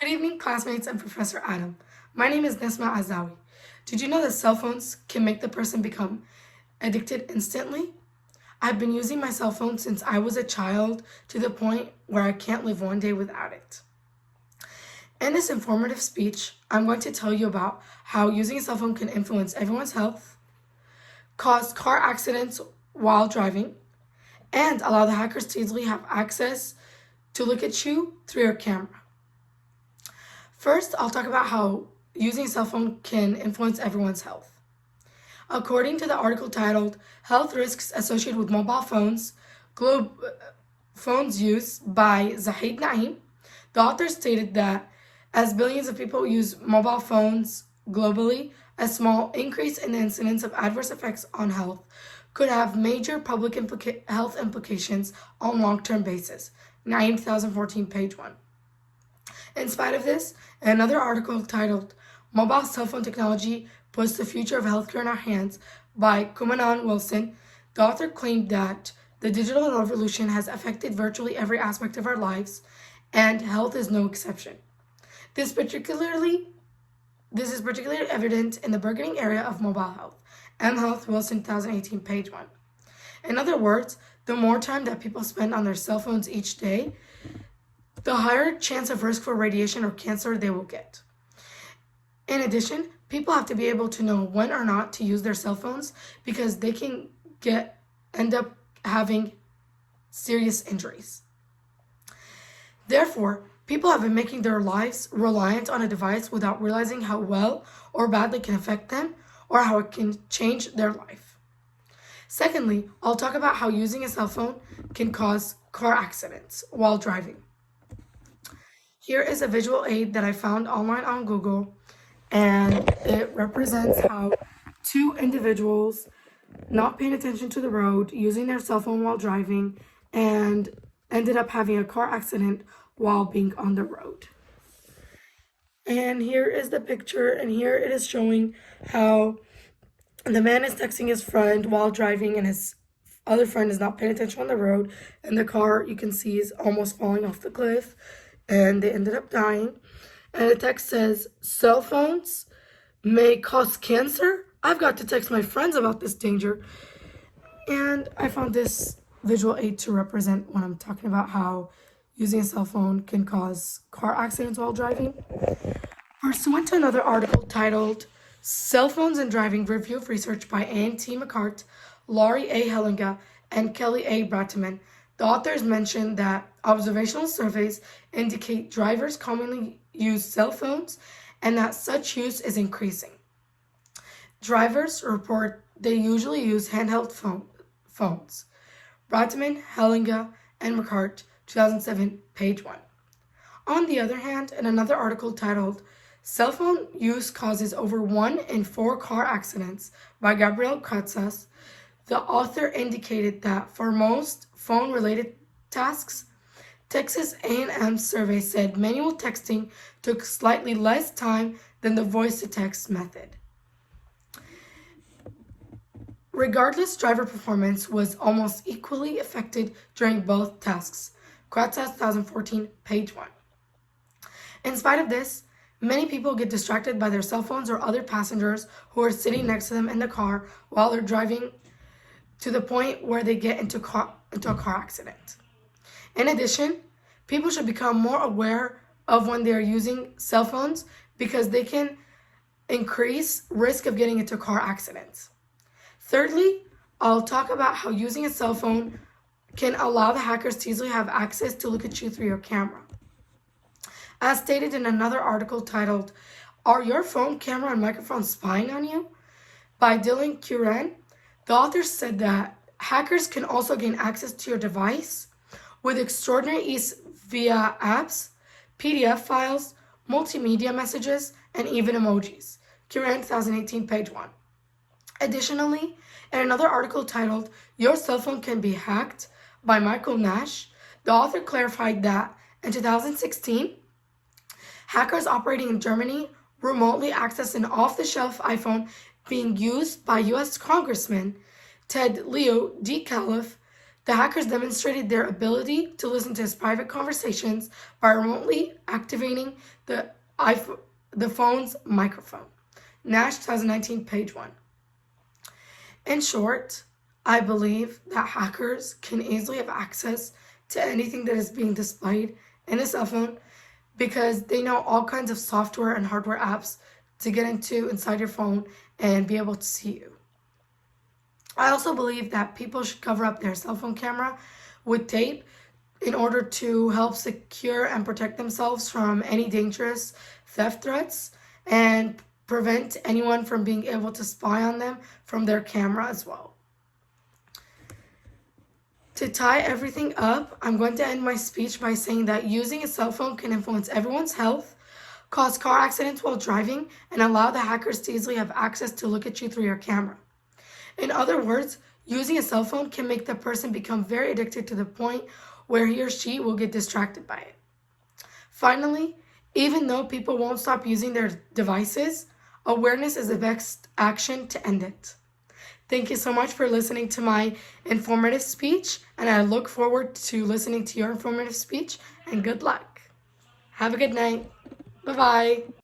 Good evening, classmates and Professor Adam. My name is Nesma Azawi. Did you know that cell phones can make the person become addicted instantly? I've been using my cell phone since I was a child to the point where I can't live one day without it. In this informative speech, I'm going to tell you about how using a cell phone can influence everyone's health, cause car accidents while driving, and allow the hackers to easily have access to look at you through your camera. First, I'll talk about how using a cell phone can influence everyone's health. According to the article titled Health Risks Associated with Mobile Phones, Phones Use by Zahid Naeem, the author stated that as billions of people use mobile phones globally, a small increase in the incidence of adverse effects on health could have major public health implications on long-term basis. Naeem 2014, page 1. In spite of this, another article titled Mobile Cell Phone Technology Puts the Future of Healthcare in Our Hands by Kumanan Wilson, the author claimed that the digital revolution has affected virtually every aspect of our lives, and health is no exception. This is particularly evident in the burgeoning area of mobile health. M Health Wilson 2018, page 1. In other words, the more time that people spend on their cell phones each day, the higher chance of risk for radiation or cancer they will get. In addition, people have to be able to know when or not to use their cell phones because they can end up having serious injuries. Therefore, people have been making their lives reliant on a device without realizing how well or badly it can affect them or how it can change their life. Secondly, I'll talk about how using a cell phone can cause car accidents while driving. Here is a visual aid that I found online on Google, and it represents how two individuals not paying attention to the road, using their cell phone while driving, and ended up having a car accident while being on the road. And here is the picture, and here it is showing how the man is texting his friend while driving, and his other friend is not paying attention on the road, and the car, you can see, is almost falling off the cliff, and they ended up dying. And the text says, cell phones may cause cancer? I've got to text my friends about this danger. And I found this visual aid to represent when I'm talking about how using a cell phone can cause car accidents while driving. Pursuant to another article titled Cell Phones and Driving Review of Research by A.T. McCart, Laurie A. Hellinga, and Kelly A. Brateman, the authors mentioned that observational surveys indicate drivers commonly use cell phones and that such use is increasing. Drivers report they usually use handheld phones. Brateman, Hellinga, and McCart, 2007, page 1. On the other hand, in another article titled Cell Phone Use Causes Over 1 in 4 Car Accidents by Gabriel Katsas, the author indicated that for most phone-related tasks, Texas A&M survey said manual texting took slightly less time than the voice-to-text method. Regardless, driver performance was almost equally affected during both tasks. Katsas 2014, page 1. In spite of this, many people get distracted by their cell phones or other passengers who are sitting next to them in the car while they're driving, to the point where they get into a car accident. In addition, people should become more aware of when they're using cell phones because they can increase risk of getting into car accidents. Thirdly, I'll talk about how using a cell phone can allow the hackers to easily have access to look at you through your camera. As stated in another article titled, Are Your Phone, Camera, and Microphone Spying on You? By Dylan Curran, the author said that hackers can also gain access to your device with extraordinary ease via apps, PDF files, multimedia messages, and even emojis. Curran 2018, page 1. Additionally, in another article titled Your Cell Phone Can Be Hacked by Michael Nash, the author clarified that in 2016, hackers operating in Germany remotely accessed an off-the-shelf iPhone being used by U.S. Congressman Ted Leo DeCalif The hackers demonstrated their ability to listen to his private conversations by remotely activating the phone's microphone. Nash 2019, page 1. In short, I believe that hackers can easily have access to anything that is being displayed in a cell phone because they know all kinds of software and hardware apps to get into inside your phone and be able to see you. I also believe that people should cover up their cell phone camera with tape in order to help secure and protect themselves from any dangerous theft threats and prevent anyone from being able to spy on them from their camera as well. To tie everything up, I'm going to end my speech by saying that using a cell phone can influence everyone's health, cause car accidents while driving, and allow the hackers to easily have access to look at you through your camera. In other words, using a cell phone can make the person become very addicted to the point where he or she will get distracted by it. Finally, even though people won't stop using their devices, awareness is the best action to end it. Thank you so much for listening to my informative speech, and I look forward to listening to your informative speech, and good luck. Have a good night. Bye-bye.